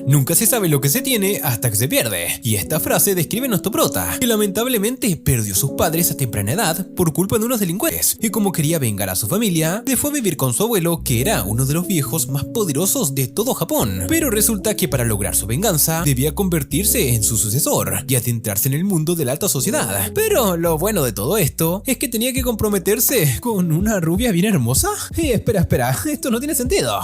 Nunca se sabe lo que se tiene hasta que se pierde. Y esta frase describe a nuestro prota, que lamentablemente perdió a sus padres a temprana edad por culpa de unos delincuentes. Y como quería vengar a su familia, dejó vivir con su abuelo, que era uno de los viejos más poderosos de todo Japón. Pero resulta que para lograr su venganza, debía convertirse en su sucesor y adentrarse en el mundo de la alta sociedad. Pero lo bueno de todo esto es que tenía que comprometerse con una rubia bien hermosa. Espera, esto no tiene sentido.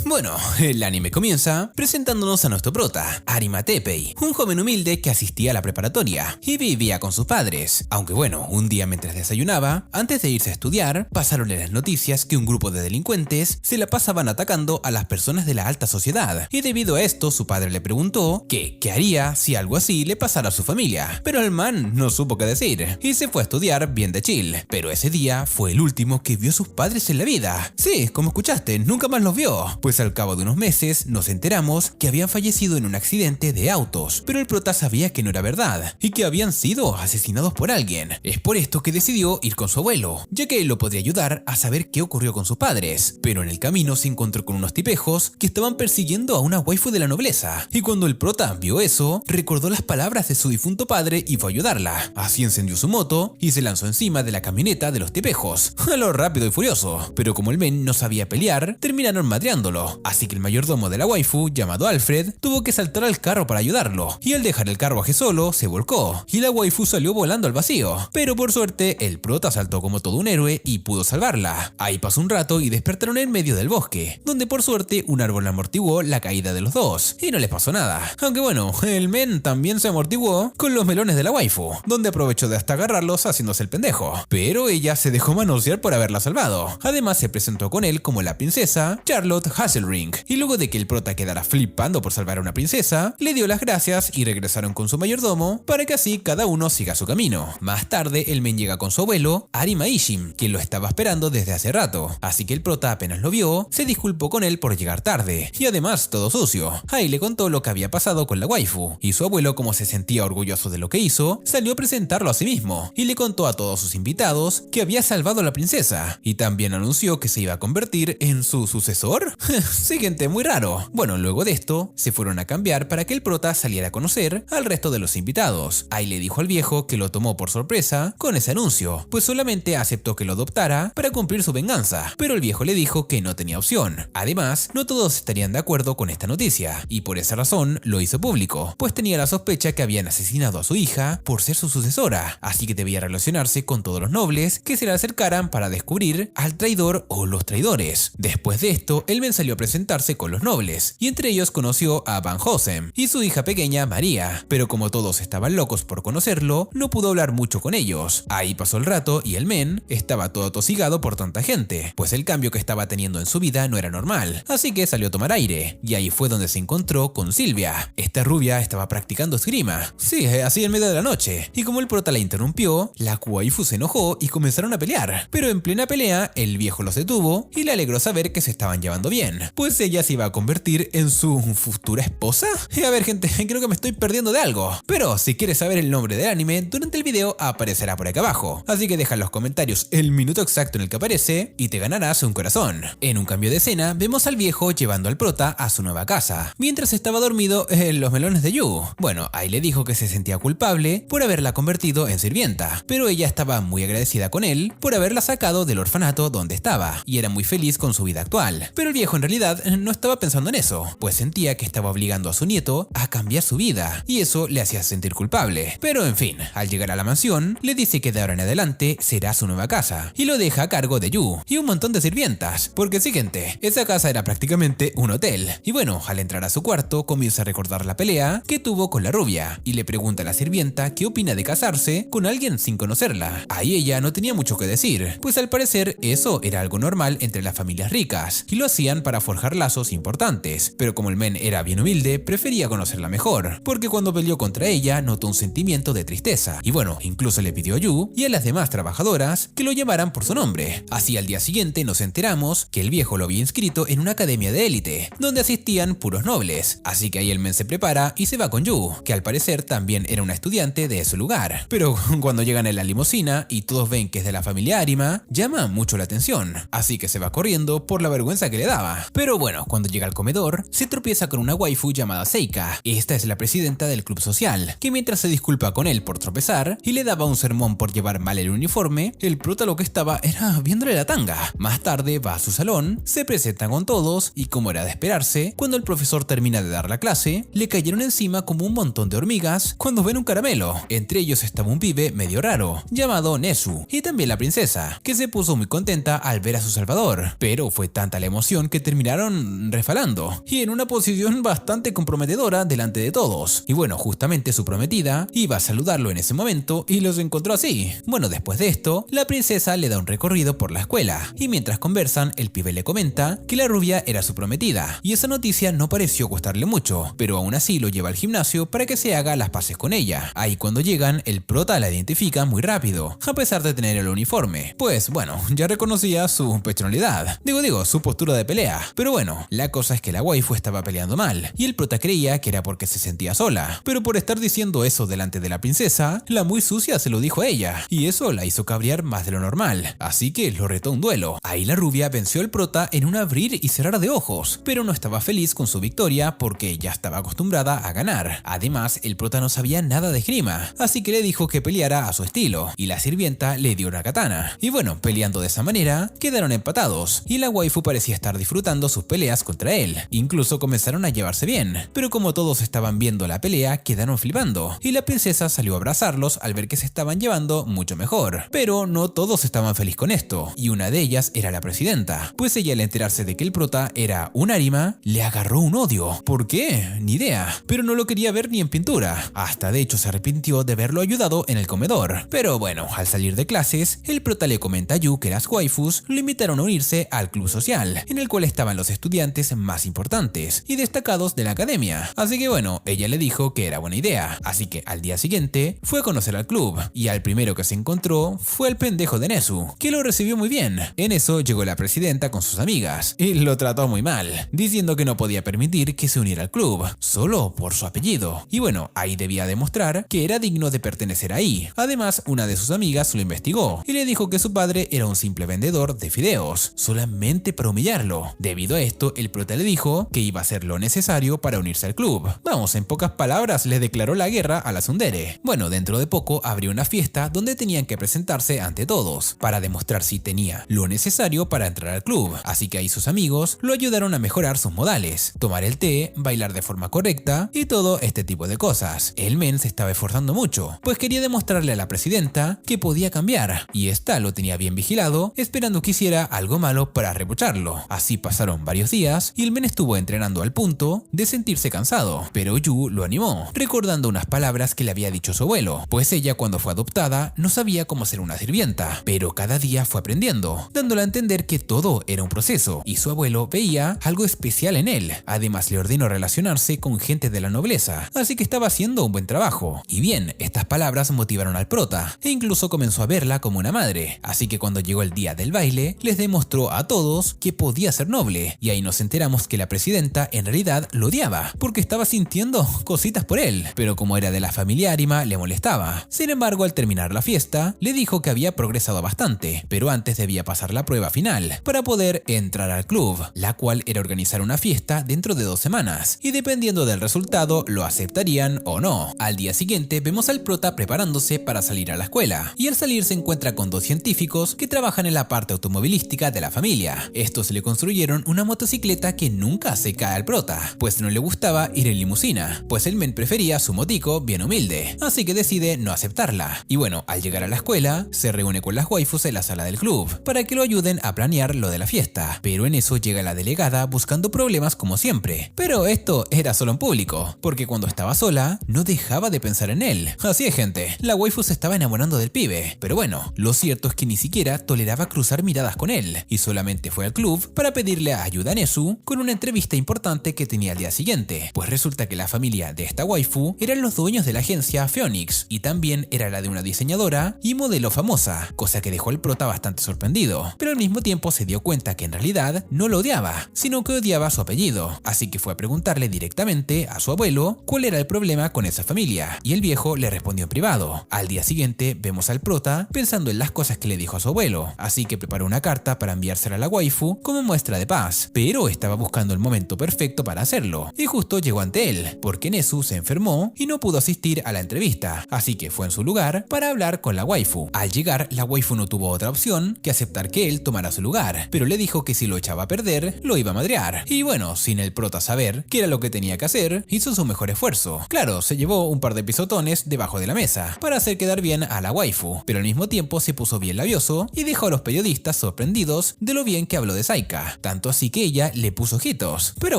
Bueno, el anime comienza presentándonos a nuestro prota, Arima Teppei, un joven humilde que asistía a la preparatoria y vivía con sus padres. Aunque bueno, un día mientras desayunaba, antes de irse a estudiar, pasaron en las noticias que un grupo de delincuentes se la pasaban atacando a las personas de la alta sociedad. Y debido a esto, su padre le preguntó que qué haría si algo así le pasara a su familia. Pero el man no supo qué decir y se fue a estudiar bien de chill. Pero ese día fue el último que vio a sus padres en la vida. Sí, como escuchaste, nunca más los vio. Pues al cabo de unos meses nos enteramos que habían fallecido en un accidente de autos, pero el prota sabía que no era verdad y que habían sido asesinados por alguien. Es por esto que decidió ir con su abuelo, ya que él lo podría ayudar a saber qué ocurrió con sus padres. Pero en el camino se encontró con unos tipejos que estaban persiguiendo a una waifu de la nobleza, y cuando el prota vio eso, recordó las palabras de su difunto padre y fue a ayudarla. Así encendió su moto y se lanzó encima de la camioneta de los tipejos, a lo rápido y furioso. Pero como el men no sabía pelear, terminaron madreándolo, así que el mayordomo de la waifu, llamado Alfred, tuvo que saltar al carro para ayudarlo, y al dejar el carruaje solo, se volcó, y la waifu salió volando al vacío. Pero por suerte, el prota saltó como todo un héroe y pudo salvarla. Ahí pasó un rato y despertaron en medio del bosque, donde por suerte un árbol amortiguó la caída de los dos, y no les pasó nada. Aunque bueno, el men también se amortiguó con los melones de la waifu, donde aprovechó de hasta agarrarlos haciéndose el pendejo. Pero ella se dejó manosear por haberla salvado. Además se presentó con él como la princesa Charlotte Hasselring, y luego de que el prota quedara flipando por salvar a una princesa, le dio las gracias y regresaron con su mayordomo para que así cada uno siga su camino. Más tarde el men llega con su abuelo, Arima Ishim, quien lo estaba esperando desde hace rato, así que el prota apenas lo vio, se disculpó con él por llegar tarde, y además todo sucio. Ahí le contó lo que había pasado con la waifu, y su abuelo, como se sentía orgulloso de lo que hizo, salió a presentarlo a sí mismo, y le contó a todos sus invitados que había salvado a la princesa, y también anunció que se iba a convertir en su sucesor. Siguiente, muy raro. Bueno, luego de esto, se fueron a cambiar para que el prota saliera a conocer al resto de los invitados. Ahí le dijo al viejo que lo tomó por sorpresa con ese anuncio, pues solamente aceptó que lo adoptara para cumplir su venganza, pero el viejo le dijo que no tenía opción. Además, no todos estarían de acuerdo con esta noticia, y por esa razón lo hizo público, pues tenía la sospecha que habían asesinado a su hija por ser su sucesora, así que debía relacionarse con todos los nobles que se le acercaran para descubrir al traidor o los traidores. Después de esto, el men salió a presentarse con los nobles, y entre ellos conoció a Van Hosen y su hija pequeña María, pero como todos estaban locos por conocerlo, no pudo hablar mucho con ellos. Ahí pasó el rato y el men estaba todo atosigado por tanta gente, pues el cambio que estaba teniendo en su vida no era normal, así que salió a tomar aire, y ahí fue donde se encontró con Silvia. Esta rubia estaba practicando esgrima, sí, así en medio de la noche, y como el prota la interrumpió, la waifu se enojó y comenzaron a pelear, pero en plena pelea, el viejo los detuvo y le alegró saber que se estaban llevando bien, pues ella se iba a convertir en su futura esposa. A ver gente, creo que me estoy perdiendo de algo, pero si quieres saber el nombre del anime, durante el video aparecerá por acá abajo, así que deja en los comentarios el minuto exacto en el que aparece y te ganarás un corazón. En un cambio de escena, vemos al viejo llevando al prota a su nueva casa, mientras estaba dormido en los melones de Yu. Bueno, ahí le dijo que se sentía culpable por haberla convertido en sirvienta, pero ella estaba muy agradecida con él por haberla sacado del orfanato donde estaba, y era muy feliz con su vida actual. Pero el viejo en realidad no estaba pensando en eso, pues sentía que estaba obligando a su nieto a cambiar su vida, y eso le hacía sentir culpable. Pero en fin, al llegar a la mansión, le dice que de ahora en adelante será su nueva casa, y lo deja a cargo de Yu y un montón de sirvientas, porque sí gente, esa casa era prácticamente un hotel. Y bueno, al entrar a su cuarto, comienza a recordar la pelea que tuvo con la rubia, y le pregunta a la sirvienta qué opina de casarse con alguien sin conocerla. Ahí ella no tenía mucho que decir, pues al parecer eso era algo normal entre las familias ricas, y lo hacían para forjar lazos importantes, pero como el men era bien humilde, prefería conocerla mejor, porque cuando peleó contra ella notó un sentimiento de tristeza, y bueno, incluso le pidió a Yu y a las demás trabajadoras que lo llamaran por su nombre. Así al día siguiente nos enteramos que el viejo lo había inscrito en una academia de élite, donde asistían puros nobles, así que ahí el men se prepara y se va con Yu, que al parecer también era una estudiante de ese lugar. Pero cuando llegan en la limusina y todos ven que es de la familia Arima, llama mucho la atención, así que se va corriendo por la vergüenza que le daba. Pero bueno, cuando llega al comedor, se tropezó tropieza con una waifu llamada Seika. Esta es la presidenta del club social, que mientras se disculpa con él por tropezar y le daba un sermón por llevar mal el uniforme, el prota lo que estaba era viéndole la tanga. Más tarde va a su salón, se presenta con todos y, como era de esperarse, cuando el profesor termina de dar la clase, le cayeron encima como un montón de hormigas cuando ven un caramelo. Entre ellos estaba un pibe medio raro, llamado Nezu, y también la princesa, que se puso muy contenta al ver a su salvador, pero fue tanta la emoción que terminaron resbalando, y en una posición bastante comprometedora delante de todos. Y bueno, justamente su prometida iba a saludarlo en ese momento y los encontró así. Bueno, después de esto, la princesa le da un recorrido por la escuela, y mientras conversan, el pibe le comenta que la rubia era su prometida, y esa noticia no pareció gustarle mucho, pero aún así lo lleva al gimnasio para que se haga las paces con ella. Ahí cuando llegan, el prota la identifica muy rápido, a pesar de tener el uniforme, pues bueno, ya reconocía su personalidad, digo, su postura de pelea. Pero bueno, la cosa es que la waifu estaba peleando mal, y el prota creía que era porque se sentía sola, pero por estar diciendo eso delante de la princesa, la muy sucia se lo dijo a ella, y eso la hizo cabrear más de lo normal, así que lo retó a un duelo. Ahí la rubia venció al prota en un abrir y cerrar de ojos, pero no estaba feliz con su victoria porque ya estaba acostumbrada a ganar. Además, el prota no sabía nada de esgrima, así que le dijo que peleara a su estilo, y la sirvienta le dio una katana. Y bueno, peleando de esa manera, quedaron empatados, y la waifu parecía estar disfrutando sus peleas contra él. Incluso comenzaron a llevarse bien, pero como todos estaban viendo la pelea, quedaron flipando, y la princesa salió a abrazarlos al ver que se estaban llevando mucho mejor. Pero no todos estaban felices con esto, y una de ellas era la presidenta, pues ella, al enterarse de que el prota era un Arima, le agarró un odio. ¿Por qué? Ni idea, pero no lo quería ver ni en pintura. Hasta de hecho se arrepintió de haberlo ayudado en el comedor. Pero bueno, al salir de clases, el prota le comenta a Yu que las waifus lo invitaron a unirse al club social, en el cual estaban los estudiantes más importantes y destacados de la academia. Así que bueno, ella le dijo que era buena idea, así que al día siguiente fue a conocer al club, y al primero que se encontró fue el pendejo de Nezu, que lo recibió muy bien. En eso llegó la presidenta con sus amigas, y lo trató muy mal, diciendo que no podía permitir que se uniera al club, solo por su apellido. Y bueno, ahí debía demostrar que era digno de pertenecer ahí. Además, una de sus amigas lo investigó, y le dijo que su padre era un simple vendedor de fideos, solamente para humillarlo. Debido a esto, el prota le dijo que iba a hacer lo necesario para unirse al club. Vamos, en pocas palabras, le declaró la guerra a la tsundere. Bueno, dentro de poco abrió una fiesta donde tenían que presentarse ante todos, para demostrar si tenía lo necesario para entrar al club. Así que ahí sus amigos lo ayudaron a mejorar sus modales, tomar el té, bailar de forma correcta y todo este tipo de cosas. El men se estaba esforzando mucho, pues quería demostrarle a la presidenta que podía cambiar, y esta lo tenía bien vigilado, esperando que hiciera algo malo para reprocharlo. Así pasaron varios días y el men estuvo entrenando al punto de sentirse cansado, pero Yu lo animó, recordando unas palabras que le había dicho su abuelo, pues ella, cuando fue adoptada, no sabía cómo ser una sirvienta, pero cada día fue aprendiendo, dándole a entender que todo era un proceso, y su abuelo veía algo especial en él. Además, le ordenó relacionarse con gente de la nobleza, así que estaba haciendo un buen trabajo. Y bien, estas palabras motivaron al prota, e incluso comenzó a verla como una madre. Así que cuando llegó el día del baile, les demostró a todos que podía ser noble, y ahí nos enteramos que la presidenta en realidad lo odiaba, porque estaba sintiendo cositas por él, pero como era de la familia Arima, le molestaba. Sin embargo, al terminar la fiesta, le dijo que había progresado bastante, pero antes debía pasar la prueba final para poder entrar al club, la cual era organizar una fiesta dentro de 2 semanas, y dependiendo del resultado lo aceptarían o no. Al día siguiente vemos al prota preparándose para salir a la escuela, y al salir se encuentra con 2 científicos que trabajan en la parte automovilística de la familia. Estos le construyeron una motocicleta que nunca se cae al prota, pues no le gustaba ir en limusina, pues el men prefería su motico bien humilde, así que decide no aceptarla. Y bueno, al llegar a la escuela, se reúne con las waifus en la sala del club, para que lo ayuden a planear lo de la fiesta, pero en eso llega la delegada buscando problemas como siempre. Pero esto era solo en público, porque cuando estaba sola, no dejaba de pensar en él. Así es, gente, la waifu se estaba enamorando del pibe, pero bueno, lo cierto es que ni siquiera toleraba cruzar miradas con él, y solamente fue al club para pedirle ayuda a Nezu con una entrevista importante que tenía al día siguiente, pues resulta que la familia de esta waifu eran los dueños de la agencia Phoenix, y también era la de una diseñadora y modelo famosa, cosa que dejó al prota bastante sorprendido, pero al mismo tiempo se dio cuenta que en realidad no lo odiaba, sino que odiaba su apellido, así que fue a preguntarle directamente a su abuelo cuál era el problema con esa familia, y el viejo le respondió en privado. Al día siguiente vemos al prota pensando en las cosas que le dijo a su abuelo, así que preparó una carta para enviársela a la waifu como muestra de paz, pero estaba buscando el momento perfecto perfecto para hacerlo, y justo llegó ante él, porque Nezu se enfermó y no pudo asistir a la entrevista, así que fue en su lugar para hablar con la waifu. Al llegar, la waifu no tuvo otra opción que aceptar que él tomara su lugar, pero le dijo que si lo echaba a perder, lo iba a madrear. Y bueno, sin el prota saber qué era lo que tenía que hacer, hizo su mejor esfuerzo. Claro, se llevó un par de pisotones debajo de la mesa, para hacer quedar bien a la waifu, pero al mismo tiempo se puso bien labioso y dejó a los periodistas sorprendidos de lo bien que habló de Saika, tanto así que ella le puso ojitos. Pero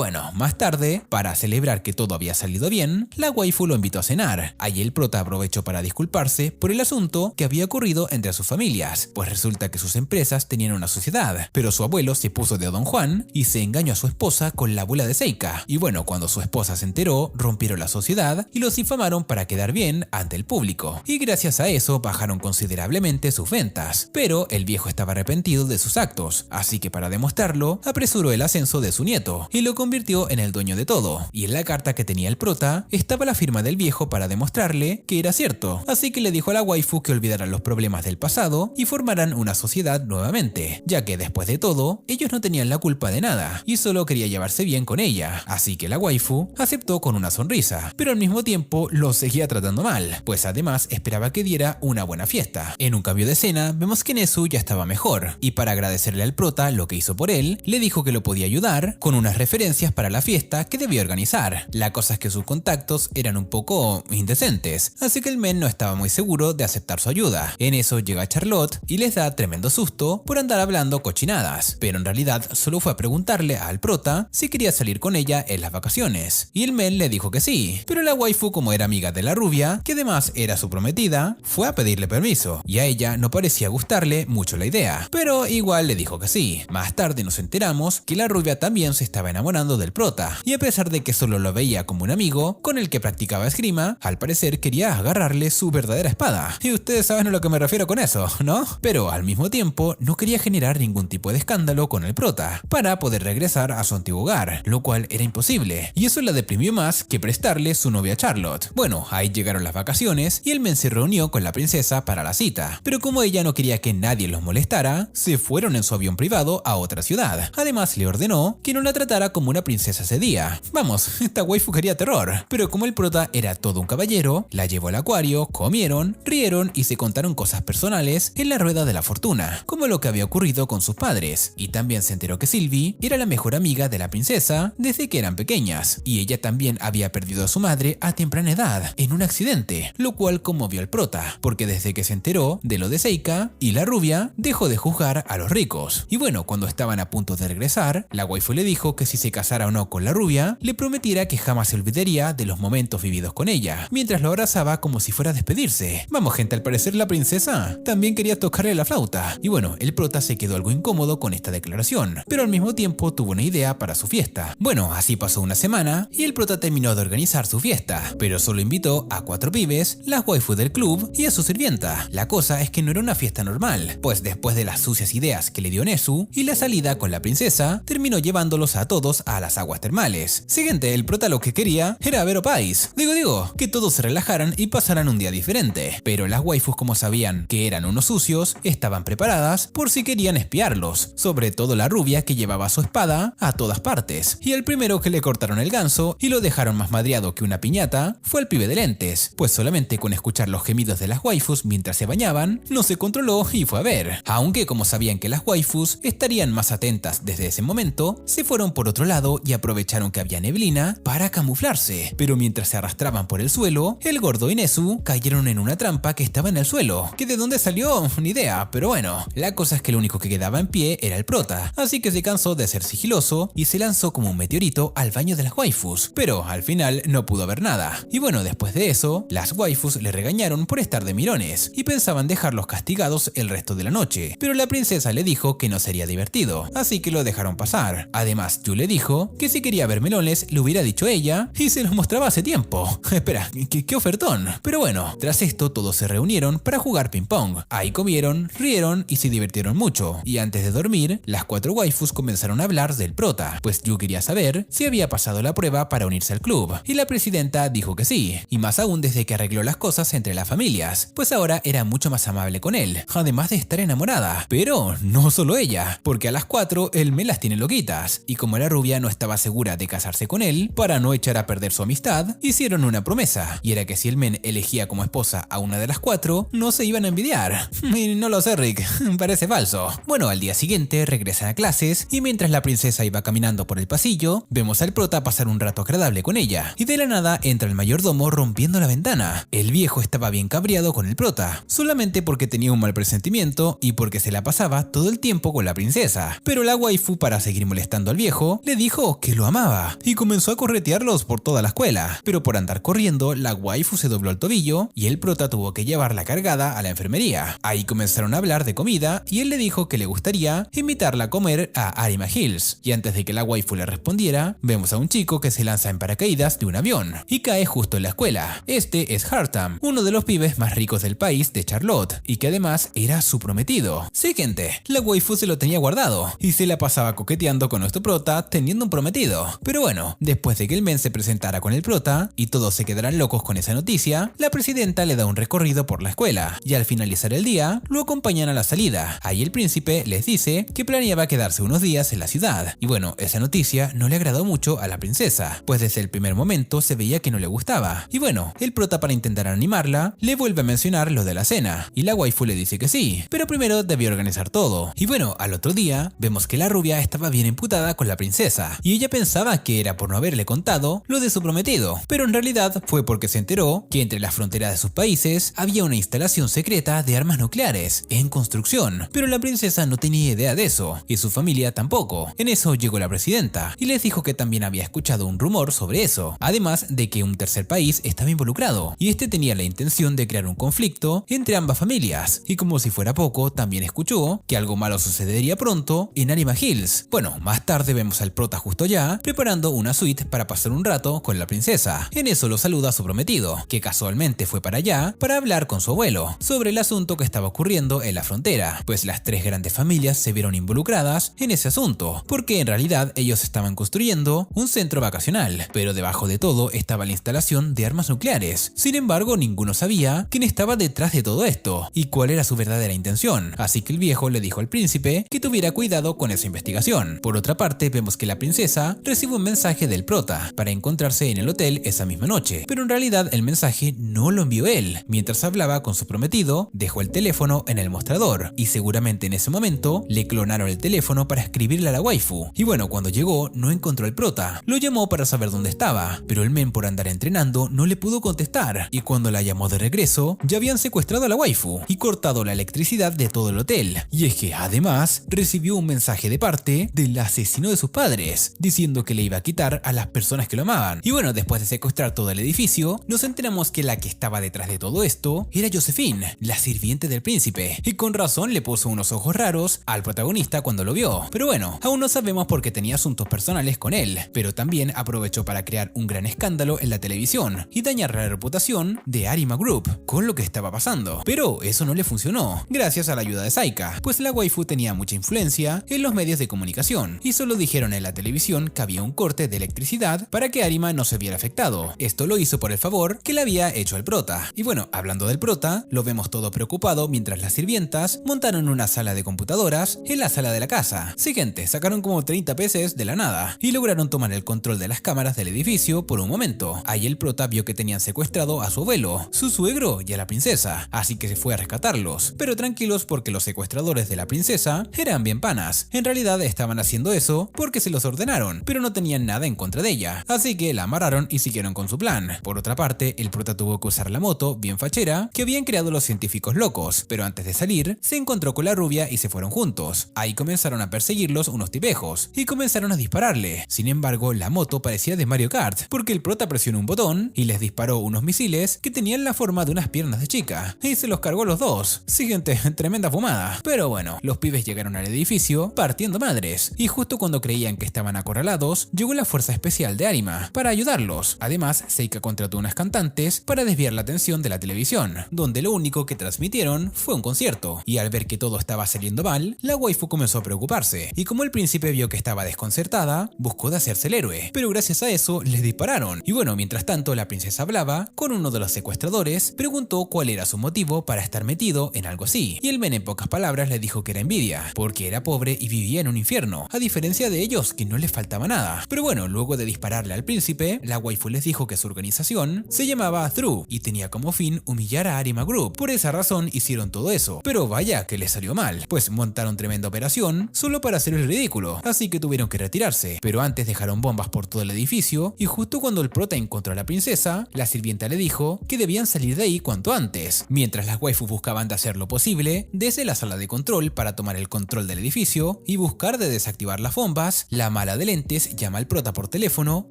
bueno, más tarde, para celebrar que todo había salido bien, la waifu lo invitó a cenar. Ahí el prota aprovechó para disculparse por el asunto que había ocurrido entre sus familias, pues resulta que sus empresas tenían una sociedad, pero su abuelo se puso de Don Juan y se engañó a su esposa con la abuela de Seika. Y bueno, cuando su esposa se enteró, rompieron la sociedad y los difamaron para quedar bien ante el público. Y gracias a eso bajaron considerablemente sus ventas. Pero el viejo estaba arrepentido de sus actos, así que para demostrarlo, apresuró el ascenso de su nieto y lo convirtió en el dueño de todo. Y en la carta que tenía el prota estaba la firma del viejo para demostrarle que era cierto. Así que le dijo a la waifu que olvidaran los problemas del pasado y formaran una sociedad nuevamente, ya que después de todo, ellos no tenían la culpa de nada y solo quería llevarse bien con ella. Así que la waifu aceptó con una sonrisa, pero al mismo tiempo lo seguía tratando mal, pues además esperaba que diera una buena fiesta. En un cambio de escena, vemos que Nezu ya estaba mejor, y para agradecerle al prota lo que hizo por él, le dijo que lo podía ayudar con unas referencias para la fiesta que debía organizar. La cosa es que sus contactos eran un poco indecentes, así que el men no estaba muy seguro de aceptar su ayuda. En eso llega Charlotte y les da tremendo susto por andar hablando cochinadas, pero en realidad solo fue a preguntarle al prota si quería salir con ella en las vacaciones, y el men le dijo que sí, pero la waifu, como era amiga de la rubia, que además era su prometida, fue a pedirle permiso, y a ella no parecía gustarle mucho la idea, pero igual le dijo que sí. Más tarde nos enteramos que la rubia también se estaba enamorando del prota, y a pesar de que solo lo veía como un amigo con el que practicaba esgrima, al parecer quería agarrarle su verdadera espada. Y ustedes saben a lo que me refiero con eso, ¿no? Pero al mismo tiempo no quería generar ningún tipo de escándalo con el prota para poder regresar a su antiguo hogar, lo cual era imposible, y eso la deprimió más que prestarle su novia Charlotte. Bueno, ahí llegaron las vacaciones y el men se reunió con la princesa para la cita, pero como ella no quería que nadie los molestara, se fueron en su avión privado a otra ciudad. Además le ordenó que no la tratara como una princesa ese día. Vamos, esta waifu quería terror, pero como el prota era todo un caballero, la llevó al acuario, comieron, rieron y se contaron cosas personales en la rueda de la fortuna, como lo que había ocurrido con sus padres, y también se enteró que Sylvie era la mejor amiga de la princesa desde que eran pequeñas, y ella también había perdido a su madre a temprana edad en un accidente, lo cual conmovió al prota, porque desde que se enteró de lo de Seika y la rubia, dejó de juzgar a los ricos. Y bueno, cuando estaban a punto de regresar, la waifu le dijo que si se casara o no con la rubia, le prometiera que jamás se olvidaría de los momentos vividos con ella, mientras lo abrazaba como si fuera a despedirse. Vamos gente, al parecer la princesa también quería tocarle la flauta, y bueno, el prota se quedó algo incómodo con esta declaración, pero al mismo tiempo tuvo una idea para su fiesta. Bueno, así pasó una semana y el prota terminó de organizar su fiesta, pero solo invitó a 4 pibes, las waifu del club y a su sirvienta. La cosa es que no era una fiesta normal, pues después de las sucias ideas que le dio Nezu y la salida con la princesa, terminó llevándolos a todos a las aguas termales. Siguiente, el prota lo que quería era ver opais. Digo, que todos se relajaran y pasaran un día diferente, pero las waifus, como sabían que eran unos sucios, estaban preparadas por si querían espiarlos, sobre todo la rubia que llevaba su espada a todas partes, y el primero que le cortaron el ganso y lo dejaron más madreado que una piñata fue el pibe de lentes, pues solamente con escuchar los gemidos de las waifus mientras se bañaban, no se controló y fue a ver, aunque como sabían que las waifus estarían más atentas desde ese momento, se fueron por otro lado y aprovecharon que había neblina para camuflarse, pero mientras se arrastraban por el suelo, el gordo y Nezu cayeron en una trampa que estaba en el suelo, que de dónde salió, ni idea, pero bueno, la cosa es que lo único que quedaba en pie era el prota, así que se cansó de ser sigiloso y se lanzó como un meteorito al baño de las waifus, pero al final no pudo ver nada. Y bueno, después de eso, las waifus le regañaron por estar de mirones y pensaban dejarlos castigados el resto de la noche, pero la princesa le dijo que no sería divertido, así que lo dejaron pasar. Además, Yu le dijo que si quería ver melones le hubiera dicho ella y se los mostraba hace tiempo. Espera, ¿qué ofertón? Pero bueno, tras esto todos se reunieron para jugar ping pong. Ahí comieron, rieron y se divirtieron mucho. Y antes de dormir, las 4 waifus comenzaron a hablar del prota, pues Yu quería saber si había pasado la prueba para unirse al club. Y la presidenta dijo que sí, y más aún desde que arregló las cosas entre las familias, pues ahora era mucho más amable con él, además de estar enamorada. Pero no solo ella, porque a las 4 él me las tiene loquitas, y como la rubia no estaba segura de casarse con él, para no echar a perder su amistad, hicieron una promesa, y era que si el men elegía como esposa a una de las cuatro, no se iban a envidiar. Y no lo sé, Rick, parece falso. Bueno, al día siguiente regresan a clases, y mientras la princesa iba caminando por el pasillo, vemos al prota pasar un rato agradable con ella, y de la nada entra el mayordomo rompiendo la ventana. El viejo estaba bien cabreado con el prota, solamente porque tenía un mal presentimiento y porque se la pasaba todo el tiempo con la princesa. Pero la waifu, para seguir molestando al viejo, le dijo que lo amaba, y comenzó a corretearlos por toda la escuela. Pero por andar corriendo, la waifu se dobló el tobillo, y el prota tuvo que llevarla cargada a la enfermería. Ahí comenzaron a hablar de comida, y él le dijo que le gustaría invitarla a comer a Arima Hills. Y antes de que la waifu le respondiera, vemos a un chico que se lanza en paracaídas de un avión, y cae justo en la escuela. Este es Hartam, uno de los pibes más ricos del país de Charlotte, y que además era su prometido. Sí, gente, la waifu se lo tenía guardado, y se la pasaba coqueteando con nuestro prota teniendo un prometido. Pero bueno, después de que el men se presentara con el prota, y todos se quedaran locos con esa noticia, la presidenta le da un recorrido por la escuela, y al finalizar el día, lo acompañan a la salida. Ahí el príncipe les dice que planeaba quedarse unos días en la ciudad. Y bueno, esa noticia no le agradó mucho a la princesa, pues desde el primer momento se veía que no le gustaba. Y bueno, el prota, para intentar animarla, le vuelve a mencionar lo de la cena, y la waifu le dice que sí, pero primero debió organizar todo. Y bueno, al otro día, vemos que la rubia estaba bien emputada con la princesa, y ella pensaba que era por no haberle contado lo de su prometido, pero en realidad fue porque se enteró que entre las fronteras de sus países había una instalación secreta de armas nucleares en construcción, pero la princesa no tenía idea de eso, y su familia tampoco. En eso llegó la presidenta, y les dijo que también había escuchado un rumor sobre eso, además de que un tercer país estaba involucrado, y este tenía la intención de crear un conflicto entre ambas familias, y como si fuera poco, también escuchó que algo malo sucedería pronto en Arima Hills. Bueno, más tarde vemos al prota justo allá, preparando una suite para pasar un rato con la princesa. En eso lo saluda a su prometido, que casualmente fue para allá para hablar con su abuelo sobre el asunto que estaba ocurriendo en la frontera, pues las tres grandes familias se vieron involucradas en ese asunto, porque en realidad ellos estaban construyendo un centro vacacional, pero debajo de todo estaba la instalación de armas nucleares. Sin embargo, ninguno sabía quién estaba detrás de todo esto y cuál era su verdadera intención, así que el viejo le dijo al príncipe que tuviera cuidado con esa investigación. Por otra parte, vemos que la princesa recibe un mensaje del prota para encontrarse en el hotel esa misma noche, pero en realidad el mensaje no lo envió él. Mientras hablaba con su prometido, dejó el teléfono en el mostrador, y seguramente en ese momento le clonaron el teléfono para escribirle a la waifu. Y bueno, cuando llegó no encontró al prota, lo llamó para saber dónde estaba, pero el men, por andar entrenando, no le pudo contestar, y cuando la llamó de regreso ya habían secuestrado a la waifu y cortado la electricidad de todo el hotel. Y es que además recibió un mensaje de parte del asesino de sus padres, diciendo que le iba a quitar a las personas que lo amaban. Y bueno, después de secuestrar todo el edificio, nos enteramos que la que estaba detrás de todo esto era Josephine, la sirviente del príncipe, y con razón le puso unos ojos raros al protagonista cuando lo vio. Pero bueno, aún no sabemos por qué tenía asuntos personales con él, pero también aprovechó para crear un gran escándalo en la televisión y dañar la reputación de Arima Group con lo que estaba pasando. Pero eso no le funcionó, gracias a la ayuda de Saika, pues la waifu tenía mucha influencia en los medios de comunicación, y solo dijeron en la televisión que había un corte de electricidad para que Arima no se viera afectado. Esto lo hizo por el favor que le había hecho el prota. Y bueno, hablando del prota, lo vemos todo preocupado mientras las sirvientas montaron una sala de computadoras en la sala de la casa. Siguiente, sacaron como 30 PCs de la nada y lograron tomar el control de las cámaras del edificio por un momento. Ahí el prota vio que tenían secuestrado a su abuelo, su suegro y a la princesa, así que se fue a rescatarlos, pero tranquilos porque los secuestradores de la princesa eran bien panas. En realidad estaban haciendo eso porque se los ordenaron, pero no tenían nada en contra de ella, así que la amarraron y siguieron con su plan. Por otra parte, el prota tuvo que usar la moto bien fachera que habían creado los científicos locos, pero antes de salir se encontró con la rubia y se fueron juntos. Ahí comenzaron a perseguirlos unos tipejos y comenzaron a dispararle. Sin embargo, la moto parecía de Mario Kart, porque el prota presionó un botón y les disparó unos misiles que tenían la forma de unas piernas de chica, y se los cargó a los dos. Siguiente, tremenda fumada. Pero bueno, los pibes llegaron al edificio partiendo madres, y justo cuando creían que estaban acorralados, llegó la fuerza especial de Arima para ayudarlos. Además, Seika contrató unas cantantes para desviar la atención de la televisión, donde lo único que transmitieron fue un concierto, y al ver que todo estaba saliendo mal, la waifu comenzó a preocuparse, y como el príncipe vio que estaba desconcertada, buscó de hacerse el héroe, pero gracias a eso les dispararon. Y bueno, mientras tanto la princesa hablaba con uno de los secuestradores, preguntó cuál era su motivo para estar metido en algo así, y el men en pocas palabras le dijo que era envidia, porque era pobre y vivía en un infierno, a diferencia de ellos que no les faltaba nada. Pero bueno, luego de dispararle al príncipe, la waifu les dijo que su organización se llamaba Through y tenía como fin humillar a Arima Group. Por esa razón hicieron todo eso. Pero vaya que les salió mal, pues montaron tremenda operación solo para hacer el ridículo, así que tuvieron que retirarse. Pero antes dejaron bombas por todo el edificio y justo cuando el prota encontró a la princesa, la sirvienta le dijo que debían salir de ahí cuanto antes, mientras las waifus buscaban de hacer lo posible desde la sala de control para tomar el control del edificio y buscar de desactivar las bombas. La mala de lentes llama al prota por teléfono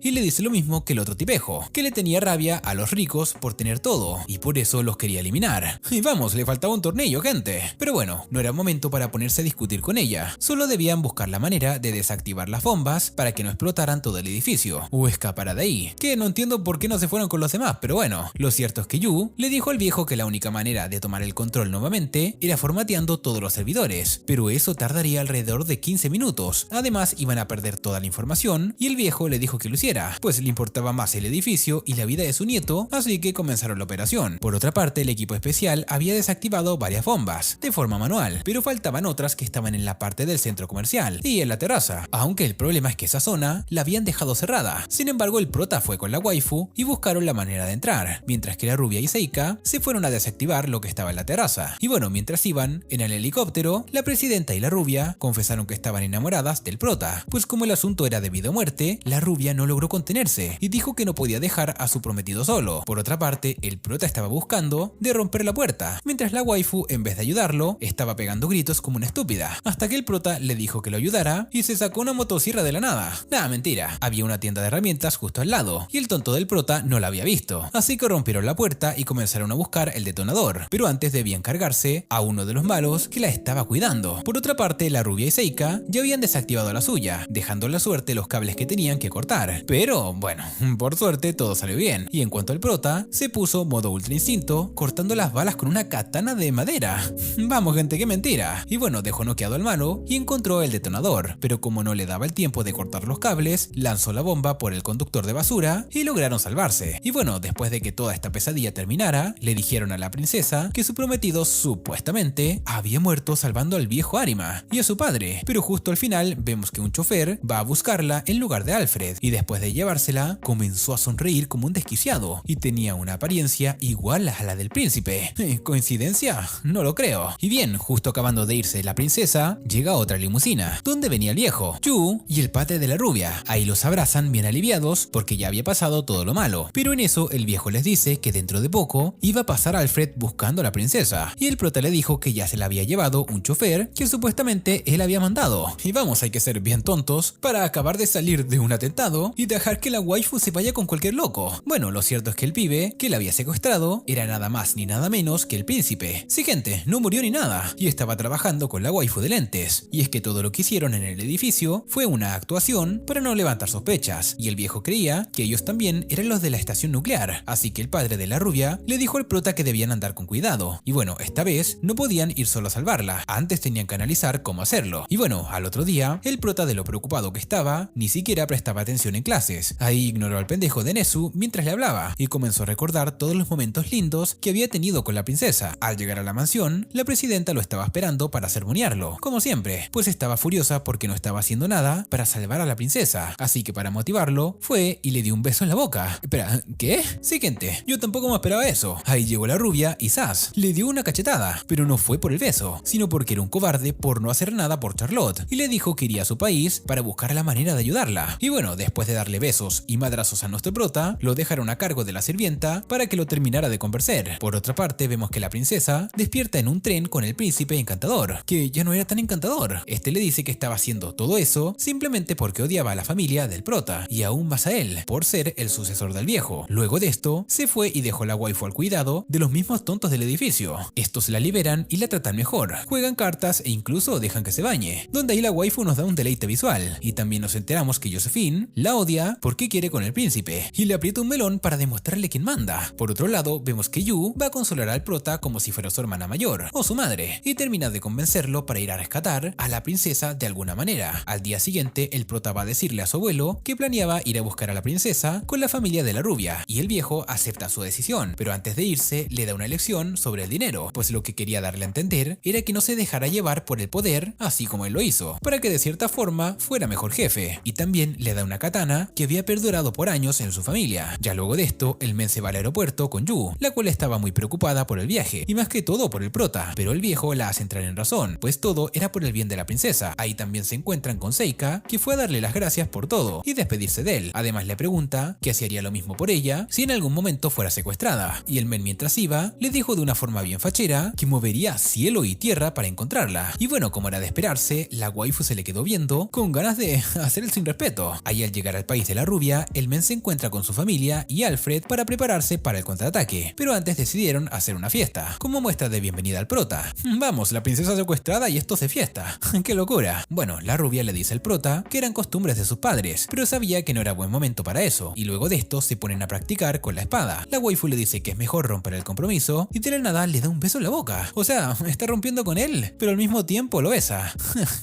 y le dice lo mismo que el otro tipejo, que le tenía rabia a los ricos por tener todo y por eso los quería eliminar. Y vamos, le faltaba un tornillo, gente. Pero bueno, no era momento para ponerse a discutir con ella, solo debían buscar la manera de desactivar las bombas para que no explotaran todo el edificio o escapara de ahí, que no entiendo por qué no se fueron con los demás, pero bueno, lo cierto es que Yu le dijo al viejo que la única manera de tomar el control nuevamente era formateando todos los servidores, pero eso tardaría alrededor de 15 minutos, además iban a perder toda la información y el viejo le dijo que lo hiciera, pues le importaba más el edificio y la vida de su nieto, así que comenzaron la operación. Por otra parte, el equipo especial había desactivado varias bombas de forma manual, pero faltaban otras que estaban en la parte del centro comercial y en la terraza, aunque el problema es que esa zona la habían dejado cerrada. Sin embargo, el prota fue con la waifu y buscaron la manera de entrar, mientras que la rubia y Seika se fueron a desactivar lo que estaba en la terraza. Y bueno, mientras iban en el helicóptero, la presidenta y la rubia confesaron que estaban enamoradas del prota, pues como el asunto era de vida o muerte, la rubia no logró contenerse y dijo que no podía dejar a su prometido solo. Por otra parte, el prota estaba buscando de romper la puerta, mientras la waifu, en vez de ayudarlo, estaba pegando gritos como una estúpida, hasta que el prota le dijo que lo ayudara y se sacó una motosierra de la nada. Nada, mentira, había una tienda de herramientas justo al lado y el tonto del prota no la había visto, así que rompieron la puerta y comenzaron a buscar el detonador, pero antes debían cargarse a uno de los malos que la estaba cuidando. Por otra parte, la rubia y Seika ya habían desactivado la suya, dejando a la suerte los cables que tenían que cortar, pero bueno, por suerte todo salió bien, y en cuanto al prota, se puso modo ultra instinto, cortando las balas con una katana de madera. Vamos gente, qué mentira. Y bueno, dejó noqueado al malo y encontró el detonador, pero como no le daba el tiempo de cortar los cables, lanzó la bomba por el conductor de basura y lograron salvarse. Y bueno, después de que toda esta pesadilla terminara, le dijeron a la princesa que su prometido supuestamente había muerto salvando al viejo Arima y a su padre, pero justo al final vemos que un chofer va a buscarla en lugar de Alfred y después de llevársela comenzó a sonreír como un desquiciado y tenía una apariencia igual a la del príncipe. ¿Coincidencia? No lo creo. Y bien, justo acabando de irse la princesa, llega otra limusina, donde venía el viejo, Yu y el padre de la rubia. Ahí los abrazan bien aliviados porque ya había pasado todo lo malo, pero en eso el viejo les dice que dentro de poco iba a pasar Alfred buscando a la princesa y el prota le dijo que ya se la había llevado un chofer que supuestamente él había mandado. Y vamos, hay que ser bien tontos para acabar de salir de un atentado y dejar que la waifu se vaya con cualquier loco. Bueno, lo cierto es que el pibe que la había secuestrado era nada más ni nada menos que el príncipe. Sí, gente, no murió ni nada y estaba trabajando con la waifu de lentes. Y es que todo lo que hicieron en el edificio fue una actuación para no levantar sospechas, y el viejo creía que ellos también eran los de la estación nuclear, así que el padre de la rubia le dijo al prota que debían andar con cuidado. Y bueno, esta vez no podían ir solo a salvarla, antes tenían que analizar cómo hacerlo. Y bueno, al otro día, el prota de lo preocupado que estaba, ni siquiera prestaba atención en clases. Ahí ignoró al pendejo de Nezu mientras le hablaba y comenzó a recordar todos los momentos lindos que había tenido con la princesa. Al llegar a la mansión, la presidenta lo estaba esperando para sermonearlo, como siempre, pues estaba furiosa porque no estaba haciendo nada para salvar a la princesa, así que para motivarlo, fue y le dio un beso en la boca. Espera, ¿qué? Sí, gente, yo tampoco me esperaba eso. Ahí llegó la rubia y ¡zas! Le dio una cachetada, pero no fue por el beso, sino porque era un cobarde por no hacer nada por Charlotte, y le dijo que iría a su país para buscar la manera de ayudarla. Y bueno, después de darle besos y madrazos a nuestro prota, lo dejaron a cargo de la sirvienta para que lo terminara de convencer. Por otra parte, vemos que la princesa despierta en un tren con el príncipe encantador, que ya no era tan encantador. Este le dice que estaba haciendo todo eso simplemente porque odiaba a la familia del prota, y aún más a él, por ser el sucesor del viejo. Luego de esto, se fue y dejó la waifu al cuidado de los mismos tontos del edificio. Estos la liberan y la tratan mejor, juegan cartas e incluso dejan que se bañe, donde ahí la waifu nos da un deleite visual, y también nos enteramos que Josephine la odia porque quiere con el príncipe, y le aprieta un melón para demostrarle quién manda. Por otro lado, vemos que Yu va a consolar al prota como si fuera su hermana mayor, o su madre, y termina de convencerlo para ir a rescatar a la princesa de alguna manera. Al día siguiente, el prota va a decirle a su abuelo que planeaba ir a buscar a la princesa con la familia de la rubia, y el viejo acepta su decisión, pero antes de irse le da una lección sobre el dinero, pues lo que quería darle a entender era que no se dejara llevar por el poder, así como él lo hizo, para que de cierta forma fuera fuera mejor jefe, y también le da una katana que había perdurado por años en su familia. Ya luego de esto, el men se va al aeropuerto con Yu, la cual estaba muy preocupada por el viaje, y más que todo por el prota, pero el viejo la hace entrar en razón, pues todo era por el bien de la princesa. Ahí también se encuentran con Seika, que fue a darle las gracias por todo y despedirse de él. Además le pregunta que si haría lo mismo por ella si en algún momento fuera secuestrada, y el men mientras iba, le dijo de una forma bien fachera que movería cielo y tierra para encontrarla. Y bueno, como era de esperarse, la waifu se le quedó viendo con ganas de hacer el sin respeto. Ahí al llegar al país de la rubia, el men se encuentra con su familia y Alfred para prepararse para el contraataque, pero antes decidieron hacer una fiesta, como muestra de bienvenida al prota. Vamos, la princesa secuestrada y esto se fiesta. ¡Qué locura! Bueno, la rubia le dice al prota que eran costumbres de sus padres, pero sabía que no era buen momento para eso, y luego de esto se ponen a practicar con la espada. La waifu le dice que es mejor romper el compromiso y de la nada le da un beso en la boca. O sea, está rompiendo con él, pero al mismo tiempo lo besa.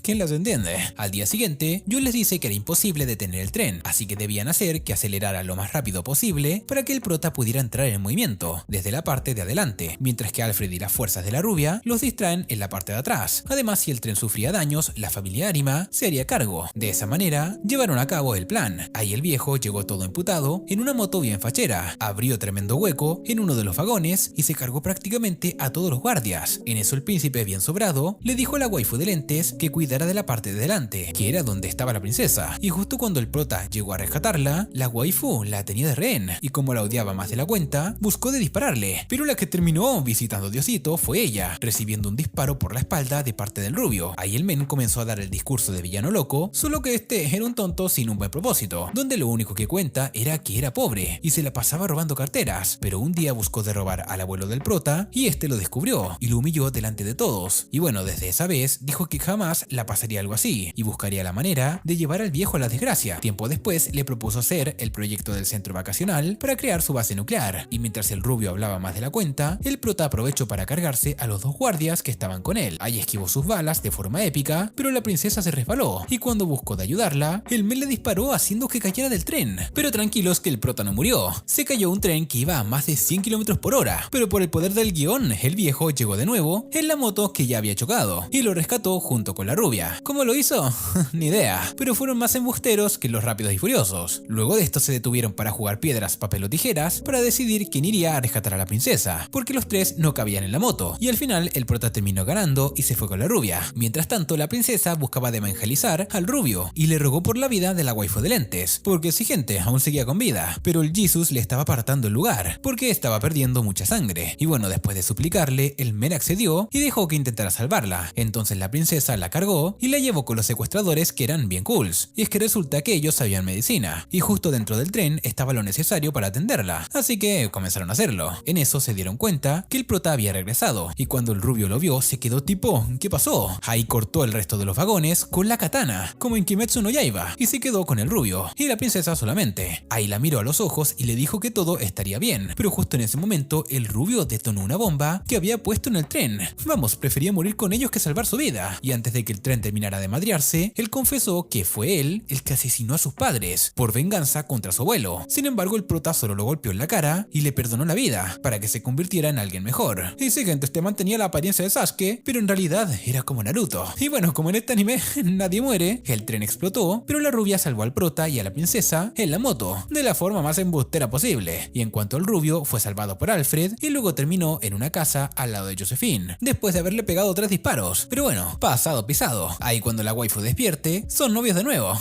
¿Quién las entiende? Al día siguiente, Yu les dice que era imposible detener el tren, así que debían hacer que acelerara lo más rápido posible para que el prota pudiera entrar en movimiento, desde la parte de adelante, mientras que Alfred y las fuerzas de la rubia los distraen en la parte de atrás. Además, si el tren sufría daños, la familia Arima se haría cargo. De esa manera, llevaron a cabo el plan. Ahí el viejo llegó todo emputado en una moto bien fachera, abrió tremendo hueco en uno de los vagones y se cargó prácticamente a todos los guardias. En eso el príncipe, bien sobrado, le dijo a la waifu de lentes que cuidara de la parte de delante, que era donde estaba la princesa, y justo cuando el prota llegó a rescatarla, la waifu la tenía de rehén, y como la odiaba más de la cuenta, buscó de dispararle, pero la que terminó visitando a Diosito fue ella, recibiendo un disparo por la espalda de parte del rubio. Ahí el men comenzó a dar el discurso de villano loco, solo que este era un tonto sin un buen propósito, donde lo único que cuenta era que era pobre y se la pasaba robando carteras, pero un día buscó de robar al abuelo del prota y este lo descubrió y lo humilló delante de todos. Y bueno, desde esa vez dijo que jamás la pasaría algo así y buscaría la manera de llevar al viejo a la desgracia. Tiempo después le propuso hacer el proyecto del centro vacacional para crear su base nuclear, y mientras el rubio hablaba más de la cuenta, el prota aprovechó para cargarse a los dos guardias que estaban con él. Ahí esquivó sus balas de forma épica, pero la princesa se resbaló y cuando buscó de ayudarla, el men le disparó haciendo que cayera del tren. Pero tranquilos que el prota no murió. Se cayó un tren que iba a más de 100 km por hora, pero por el poder del guión, el viejo llegó de nuevo en la moto que ya había chocado y lo rescató junto con la rubia. ¿Cómo lo hizo? Ni idea, pero fueron más embusteros que los Rápidos y Furiosos. Luego de esto se detuvieron para jugar piedras, papel o tijeras para decidir quién iría a rescatar a la princesa, porque los tres no cabían en la moto, y al final el prota terminó ganando y se fue con la rubia. Mientras tanto, la princesa buscaba de evangelizar al rubio y le rogó por la vida de la waifu de lentes, porque sí, gente, aún seguía con vida, pero el Jesus le estaba apartando el lugar, porque estaba perdiendo mucha sangre. Y bueno, después de suplicarle, el men accedió y dejó que intentara salvarla. Entonces la princesa la cargó y la llevó con los secuestradores, que eran bien cools, y es que resulta que ellos sabían medicina, y justo dentro del tren estaba lo necesario para atenderla, así que comenzaron a hacerlo. En eso se dieron cuenta que el prota había regresado, y cuando el rubio lo vio se quedó tipo, ¿qué pasó? Ahí cortó el resto de los vagones con la katana, como en Kimetsu no Yaiba, y se quedó con el rubio, y la princesa solamente. Ahí la miró a los ojos y le dijo que todo estaría bien, pero justo en ese momento el rubio detonó una bomba que había puesto en el tren. Vamos, prefería morir con ellos que salvar su vida, y antes de que el tren terminara de madrearse, él confesó que fue él el que asesinó a sus padres, por venganza contra su abuelo. Sin embargo, el prota solo lo golpeó en la cara y le perdonó la vida, para que se convirtiera en alguien mejor. Y sí, gente, este mantenía la apariencia de Sasuke, pero en realidad era como Naruto. Y bueno, como en este anime nadie muere, el tren explotó, pero la rubia salvó al prota y a la princesa en la moto, de la forma más embustera posible. Y en cuanto al rubio, fue salvado por Alfred y luego terminó en una casa al lado de Josephine, después de haberle pegado 3 disparos. Pero bueno, pasado pisado. Ahí cuando la waifu despierte, son novios de nuevo.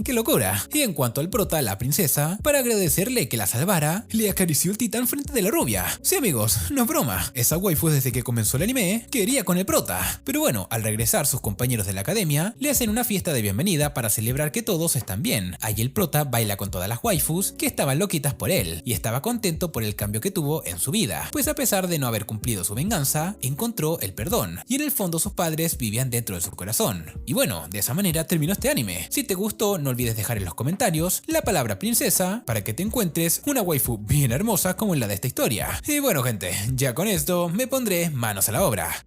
¡Qué locura! Y en cuanto al prota, la princesa, para agradecerle que la salvara, le acarició el titán frente de la rubia. Sí, amigos, no es broma. Esa waifu desde que comenzó el anime quería con el prota. Pero bueno, al regresar sus compañeros de la academia le hacen una fiesta de bienvenida para celebrar que todos están bien. Ahí el prota baila con todas las waifus que estaban loquitas por él y estaba contento por el cambio que tuvo en su vida, pues a pesar de no haber cumplido su venganza, encontró el perdón y en el fondo sus padres vivían dentro de su corazón. Y bueno, de esa manera terminó este anime. Si te gustó, no olvides dejar en los comentarios la palabra princesa para que te encuentres una waifu bien hermosa como en la de esta historia. Y bueno, gente, ya con esto me pondré manos a la obra.